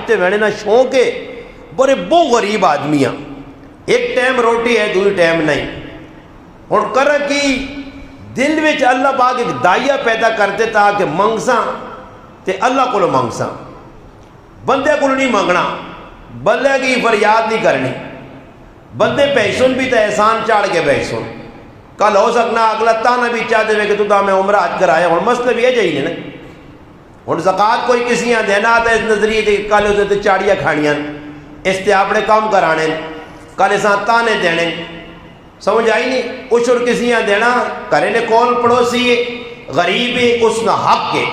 تے وینے نہ شوق ہے، بڑے بہت غریب آدمی ہیں، ایک ٹائم روٹی ہے دوسری ٹائم نہیں. ہن کر کی دل وچ اللہ پاک ایک دائیا پیدا کر دیتا کہ منگساں تے اللہ کو منگساں، بندے کو نہیں منگنا، بندے کی فریاد نہیں کرنی. بندے پیسون بھی تو احسان چاڑ کے پیسون، کل ہو سکنا اگلا تانا بھی چاہ دے کہ تو میں عمرہ حج کرایا. ہوں مسئلہ بھی یہ چاہیے نا، ہوں زکات کوئی کسی دینا تو اس نظریے تے کل اسے چاڑیاں کھانیاں، اس تے اپنے کام کرانے، کل اساں تانے دینے، سمجھ آئی نہیں. عشر کسی دینا، کرے نے کول پڑوسی ہے غریب ہے، اس نے حق ہے،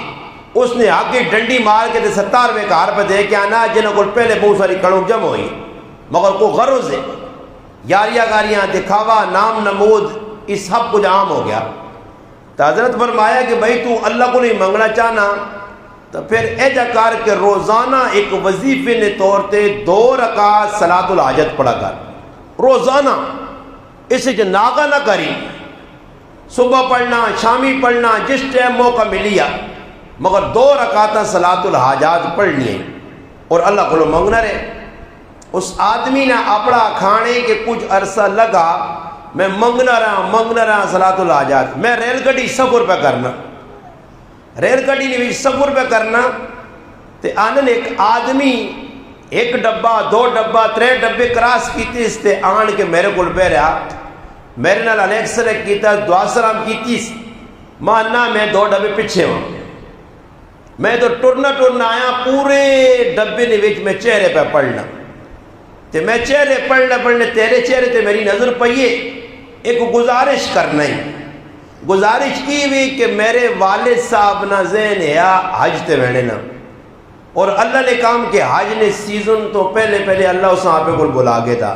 اس نے حق کی ڈنڈی مار کے 70 روپے کار پہ دے کے آنا جنہوں کو پہلے بہت ساری کڑوں جمع ہوئی، مگر کو غرض ہے یاریاں گاریاں دکھاوا نام نمود یہ سب کچھ عام ہو گیا. تو حضرت فرمایا کہ بھائی تو اللہ کو نہیں منگنا چاہنا تو پھر ایجا کر کے روزانہ ایک وظیفے نے طور تے 2 رکعت صلاۃ الحاجت پڑھا کر روزانہ. اس سے ناغا نہ کری، صبح پڑھنا شامی پڑھنا جس ٹائم موقع ملیا، مگر 2 رکعت صلاۃ الحاجات پڑھنی ہے اور اللہ کو منگنا رہے. اس آدمی نے اپنا کھانے کے کچھ عرصہ لگا، میں منگنا رہا صلاۃ الحاجات. میں ریل گاڑی سفر پہ کرنا، ریل گاڑی نے بھی سفر پہ کرنا تے آنن ایک آدمی 1 ڈبہ 2 ڈبہ 3 ڈبے کراس کیتے اس تے آن کے میرے کو بہ رہا، میرے نال الیکسرے کیتا، دعا سلام کیتی، ماننا میں 2 ڈبے پیچھے ہوں. میں تو ٹرنا آیا پورے ڈبے نے وچ میں چہرے پہ پڑھنا تے میں چہرے پڑھنے تیرے چہرے تے میری نظر پئیے. ایک گزارش کرنا ہی، گزارش کی ہوئی کہ میرے والد صاحب نہ ذہن ہے حج تے وینے نا، اور اللہ نے کام کہ حج نے سیزن تو پہلے اللہ اس آپ کو بلا گیا تھا.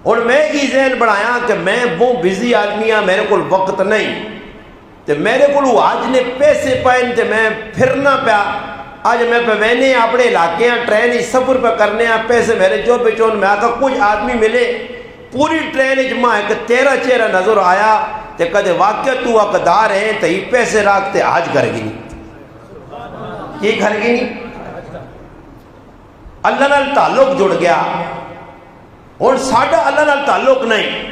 اور میں کی ذہن بڑھایا کہ میں بہت بزی آدمی ہاں، میرے کو وقت نہیں، تو میرے کو حج نے پیسے پائن تے میں پھرنا پیا. آج میں پہ وینے اپنے علاقے ہیں ٹرین ہی سفر پہ کرنے ہیں، پیسے میرے جو بچون میں آتا کچھ آدمی ملے پوری ٹرین جمع ہے کہ تیرا چہرہ نظر آیا تے کدے واقعہ تو اقدار ہیں تو ہی پیسے راکتے حج کر گی نہیں، یہ کر گی نہیں. اللہ نال تعلق جڑ گیا. اور ساڑھا اللہ نال تعلق نہیں،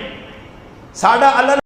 ساڑھا اللہ